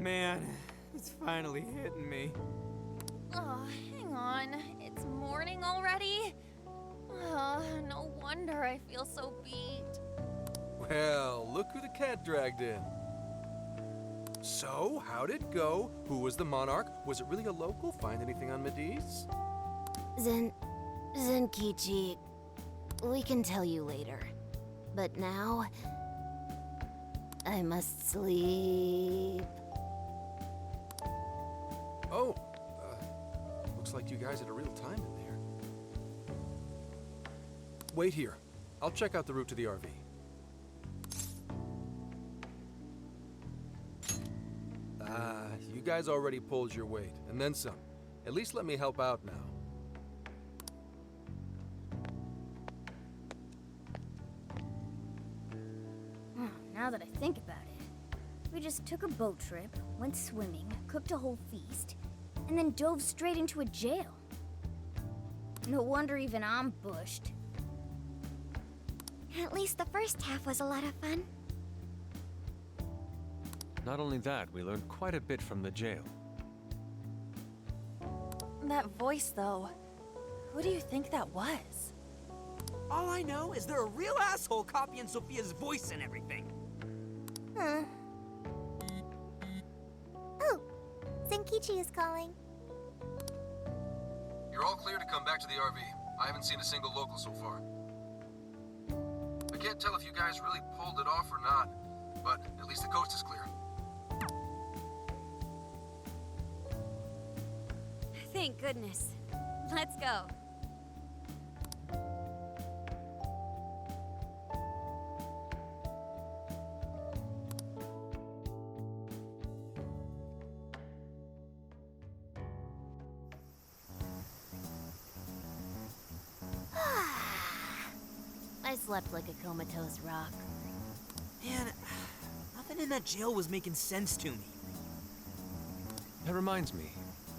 Man, it's finally hitting me. Oh, hang on. It's morning already? Oh, no wonder I feel so beat. Well, look who the cat dragged in. So, how'd it go? Who was the monarch? Was it really a local? Find anything on Mediz? Zenkichi, we can tell you later. But now, I must sleep. Oh, looks like you guys had a real time in there. Wait here. I'll check out the route to the RV. You guys already pulled your weight, and then some. At least let me help out now. Now that I think about it, we just took a boat trip, went swimming, cooked a whole feast, and then dove straight into a jail. No wonder even I'm bushed. At least the first half was a lot of fun. Not only that, we learned quite a bit from the jail. That voice, though. Who do you think that was? All I know is they're a real asshole copying Sophia's voice and everything. Oh, Zenkichi is calling. You're all clear to come back to the RV. I haven't seen a single local so far. I can't tell if you guys really pulled it off or not, but at least the coast is clear. Thank goodness. Let's go. I slept like a comatose rock. Man, nothing in that jail was making sense to me. That reminds me,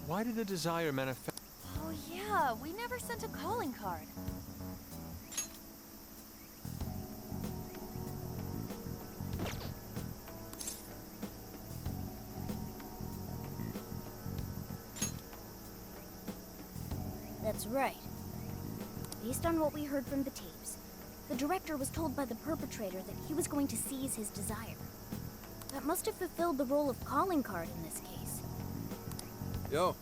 why did the desire manifest? Oh, yeah, we never sent a calling card. That's right. Based on what we heard from the tapes, the director was told by the perpetrator that he was going to seize his desire. That must have fulfilled the role of calling card in this case. Yo,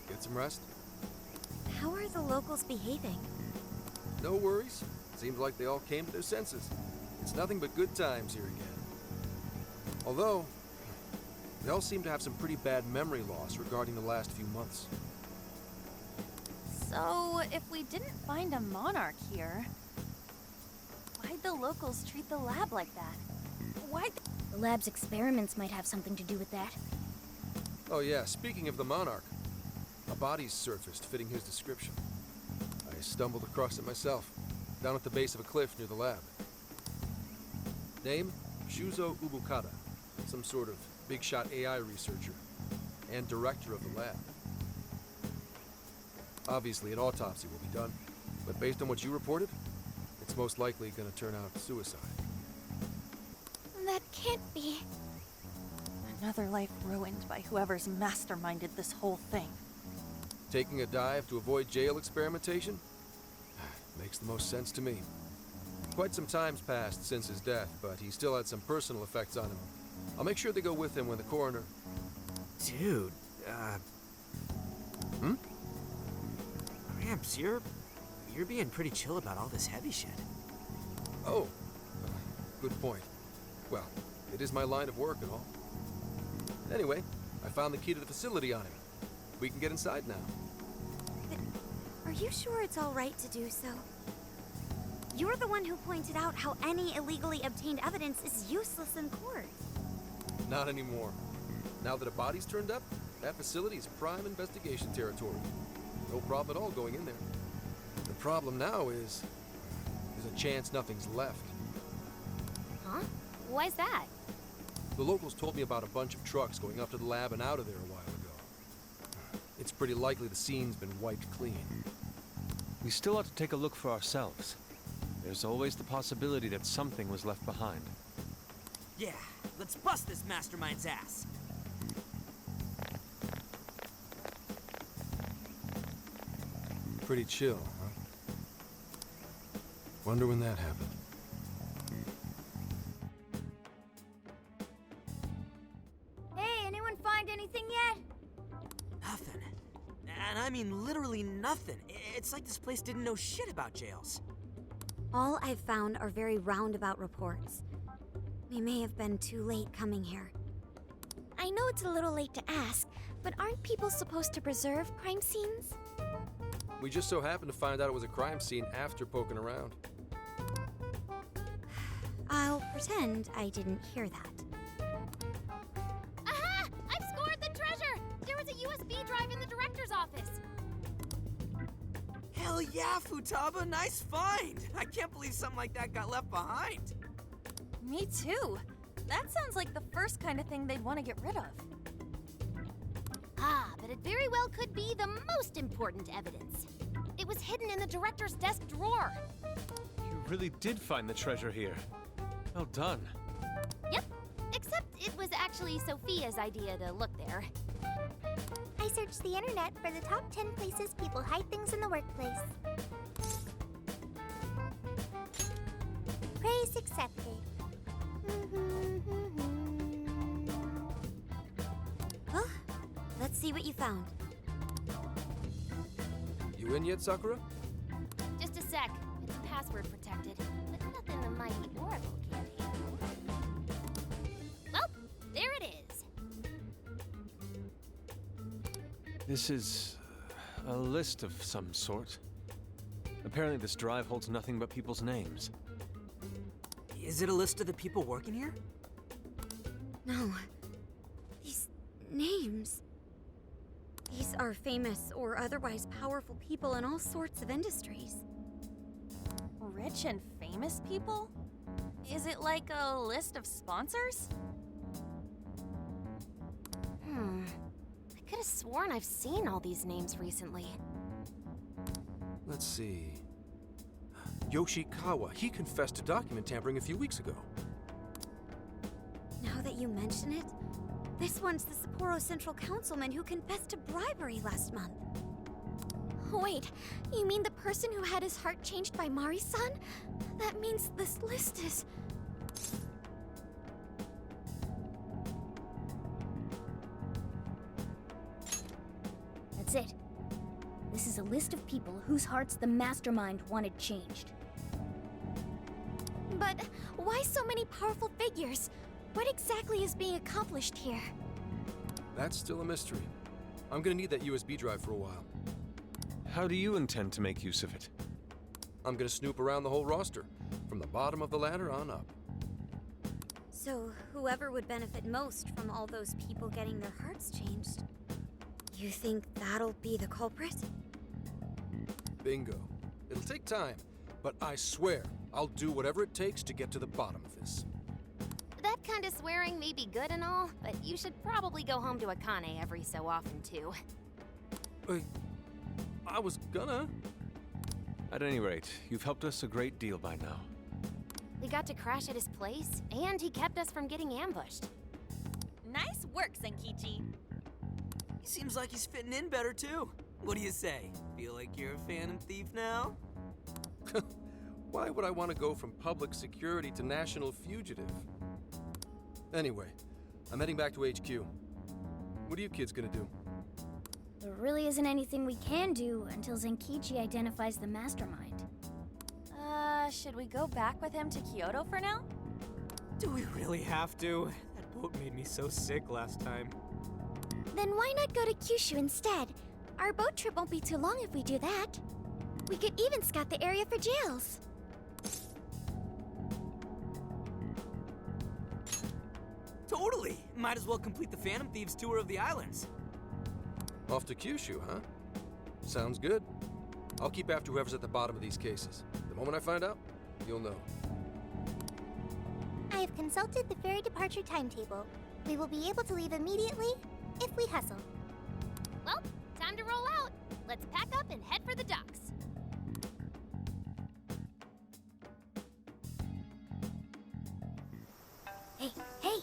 get some rest? How are the locals behaving? No worries. Seems like they all came to their senses. It's nothing but good times here again. Although, they all seem to have some pretty bad memory loss regarding the last few months. So, if we didn't find a monarch here, why'd the locals treat the lab like that? Why'd The lab's experiments might have something to do with that. Oh yeah, speaking of the monarch, a body's surfaced fitting his description. I stumbled across it myself, down at the base of a cliff near the lab. Name? Shuzo Ubukata, some sort of big-shot AI researcher, and director of the lab. Obviously, an autopsy will be done, but based on what you reported, it's most likely gonna turn out suicide. That can't be. Another life ruined by whoever's masterminded this whole thing. Taking a dive to avoid jail experimentation? Makes the most sense to me. Quite some time's passed since his death, but he still had some personal effects on him. I'll make sure they go with him when the coroner... Dude, Gramps, you're being pretty chill about all this heavy shit. Oh, good point. Well, it is my line of work and all. Anyway, I found the key to the facility on him. We can get inside now. Are you sure it's all right to do so? You're the one who pointed out how any illegally obtained evidence is useless in court. Not anymore. Now that a body's turned up, that facility is prime investigation territory. No problem at all going in there. The problem now is, there's a chance nothing's left. Huh? Why's that? The locals told me about a bunch of trucks going up to the lab and out of there a while ago. It's pretty likely the scene's been wiped clean. We still ought to take a look for ourselves. There's always the possibility that something was left behind. Yeah, let's bust this mastermind's ass. pretty chill, huh? Wonder when that happened. Hey, anyone find anything yet? Nothing. And I mean literally nothing. It's like this place didn't know shit about jails. All I've found are very roundabout reports. We may have been too late coming here. I know it's a little late to ask, but aren't people supposed to preserve crime scenes? We just so happened to find out it was a crime scene after poking around. I'll pretend I didn't hear that. Aha! I've scored the treasure! There was a USB drive in the director's office. Hell yeah, Futaba, nice find! I can't believe something like that got left behind. Me too. That sounds like the first kind of thing they'd want to get rid of. Ah, but it very well could be the most important evidence. It was hidden in the director's desk drawer. You really did find the treasure here. Well done. Yep, except it was actually Sophia's idea to look there. I searched the internet for the top 10 places people hide things in the workplace. Praise accepted. Well, let's see what you found. You in yet, Sakura? Just a sec. It's password protected, but nothing the mighty Oracle can't handle. Well, there it is. This is a list of some sort. Apparently this drive holds nothing but people's names. Is it a list of the people working here? No. These names. These are famous or otherwise powerful people in all sorts of industries. Rich and famous people? Is it like a list of sponsors? I could have sworn I've seen all these names recently. Let's see. Yoshikawa, he confessed to document tampering a few weeks ago. Now that you mention it, this one's the Sapporo Central Councilman who confessed to bribery last month. Wait, you mean the person who had his heart changed by Mari-san? That means this list is... That's it. This is a list of people whose hearts the mastermind wanted changed. But why so many powerful figures? What exactly is being accomplished here? That's still a mystery. I'm gonna need that USB drive for a while. How do you intend to make use of it? I'm gonna snoop around the whole roster, from the bottom of the ladder on up. So, whoever would benefit most from all those people getting their hearts changed, you think that'll be the culprit? Bingo. It'll take time, but I swear I'll do whatever it takes to get to the bottom of this. That kind of swearing may be good and all, but you should probably go home to Akane every so often, too. I was gonna. At any rate, you've helped us a great deal by now. We got to crash at his place, and he kept us from getting ambushed. Nice work, Senkichi. He seems like he's fitting in better too. What do you say? Feel like you're a phantom thief now? Why would I want to go from public security to national fugitive? Anyway, I'm heading back to HQ. What are you kids gonna do? There really isn't anything we can do until Zenkichi identifies the mastermind. Should we go back with him to Kyoto for now? Do we really have to? That boat made me so sick last time. Then why not go to Kyushu instead? Our boat trip won't be too long if we do that. We could even scout the area for jails. Totally! Might as well complete the Phantom Thieves tour of the islands. Off to Kyushu, huh? Sounds good. I'll keep after whoever's at the bottom of these cases. The moment I find out, you'll know. I have consulted the ferry departure timetable. We will be able to leave immediately if we hustle. Well, time to roll out. Let's pack up and head for the docks. Hey, hey!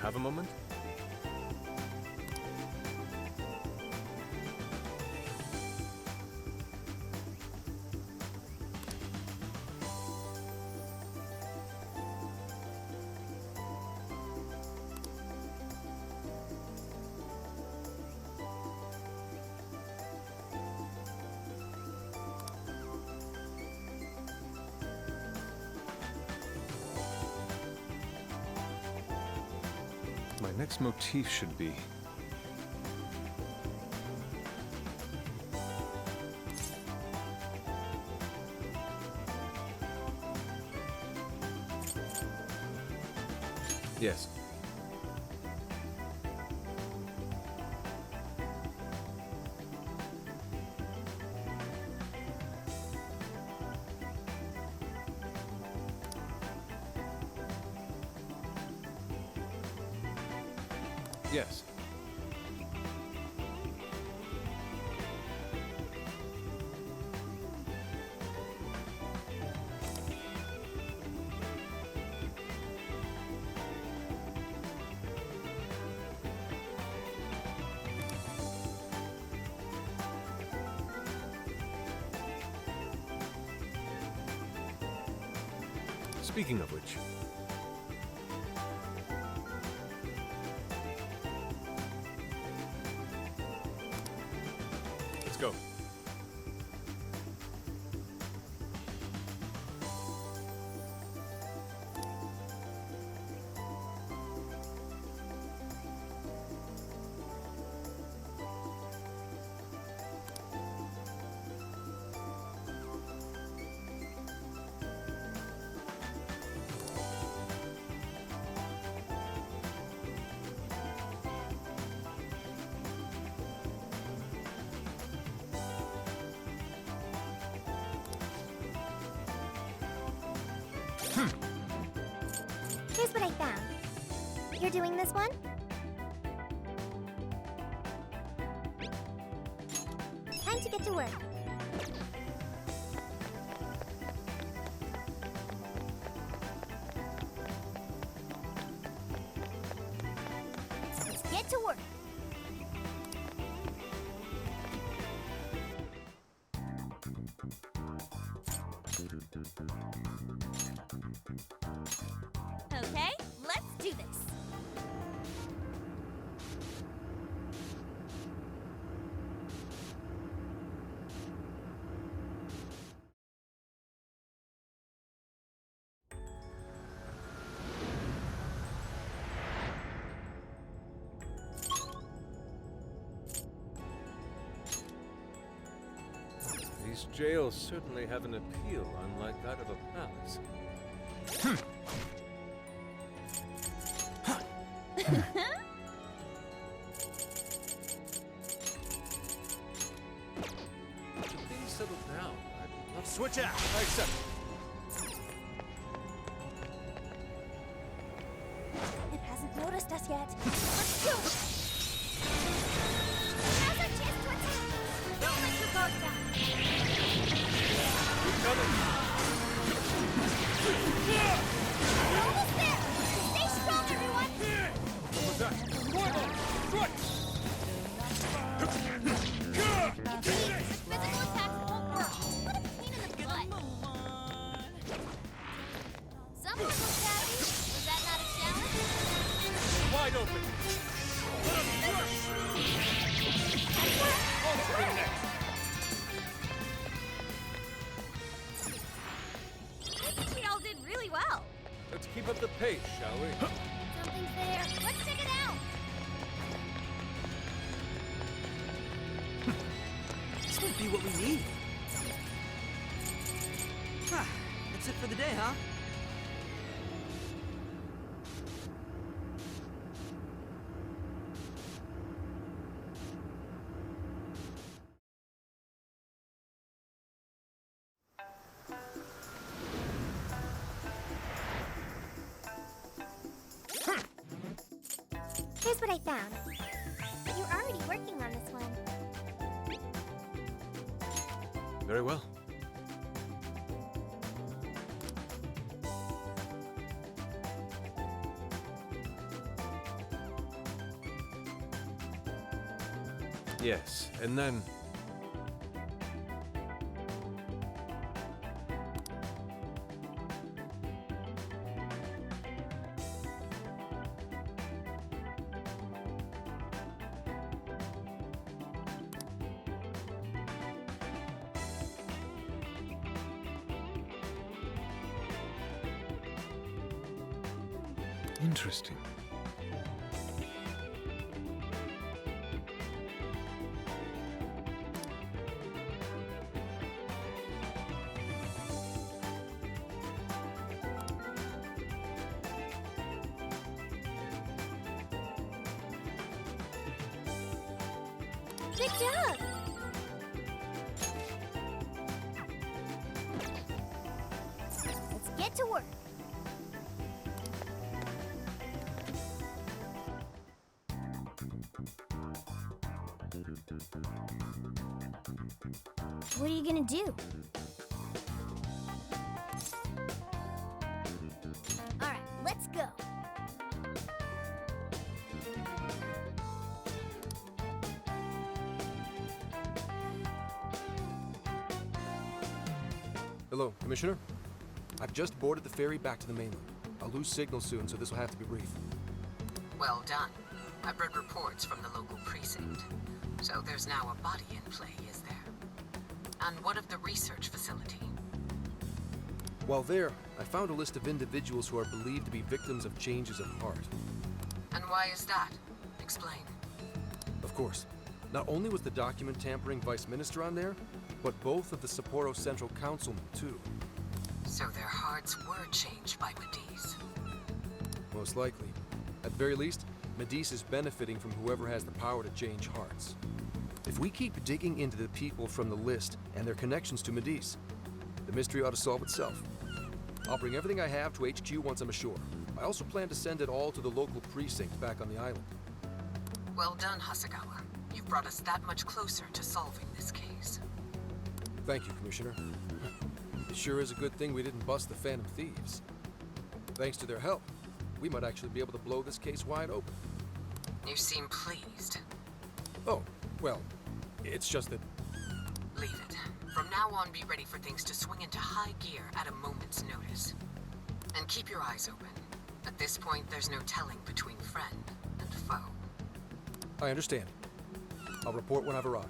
have a moment? My next motif should be... Yes. Yes. Speaking of which... Let's go. Here's what I found. You're doing this one? Time to get to work. Let's get to work. Okay, let's do this. These jails certainly have an appeal unlike that of a palace. Please settle down. I'd love to... Switch out. I accept. It hasn't noticed us yet. Let's do it! Now's our chance to attack! Don't let your guard down! We're almost there! Stay strong, everyone! What's that? Physical attacks won't work. What a pain in the butt. Someone was happy. Was that not a challenge? Wide open. I think we all did really well. Let's keep up the pace, shall we? Something's there. Let's check it out. This might be what we need. That's it for the day, huh? Here's what I found. You're already working on this one. Very well. Yes, and then... Interesting. Good job! Let's get to work. What are you gonna do? All right, let's go. Hello, Commissioner. I've just boarded the ferry back to the mainland. I'll lose signal soon, so this will have to be brief. Well done. I've read reports from the local precinct. So there's now a body in play, is there? And what of the research facility? While there, I found a list of individuals who are believed to be victims of changes of heart. And why is that? Explain. Of course, not only was the document tampering vice minister on there, but both of the Sapporo Central Councilmen, too. So their hearts were changed by Mediz. Most likely. At the very least, Mediz is benefiting from whoever has the power to change hearts. If we keep digging into the people from the list and their connections to Mediz, the mystery ought to solve itself. I'll bring everything I have to HQ once I'm ashore. I also plan to send it all to the local precinct back on the island. Well done, Hasegawa. You've brought us that much closer to solving this case. Thank you, Commissioner. It sure is a good thing we didn't bust the Phantom Thieves. Thanks to their help, we might actually be able to blow this case wide open. You seem pleased. Oh, well, it's just that... Leave it. From now on, be ready for things to swing into high gear at a moment's notice. And keep your eyes open. At this point, there's no telling between friend and foe. I understand. I'll report when I've arrived.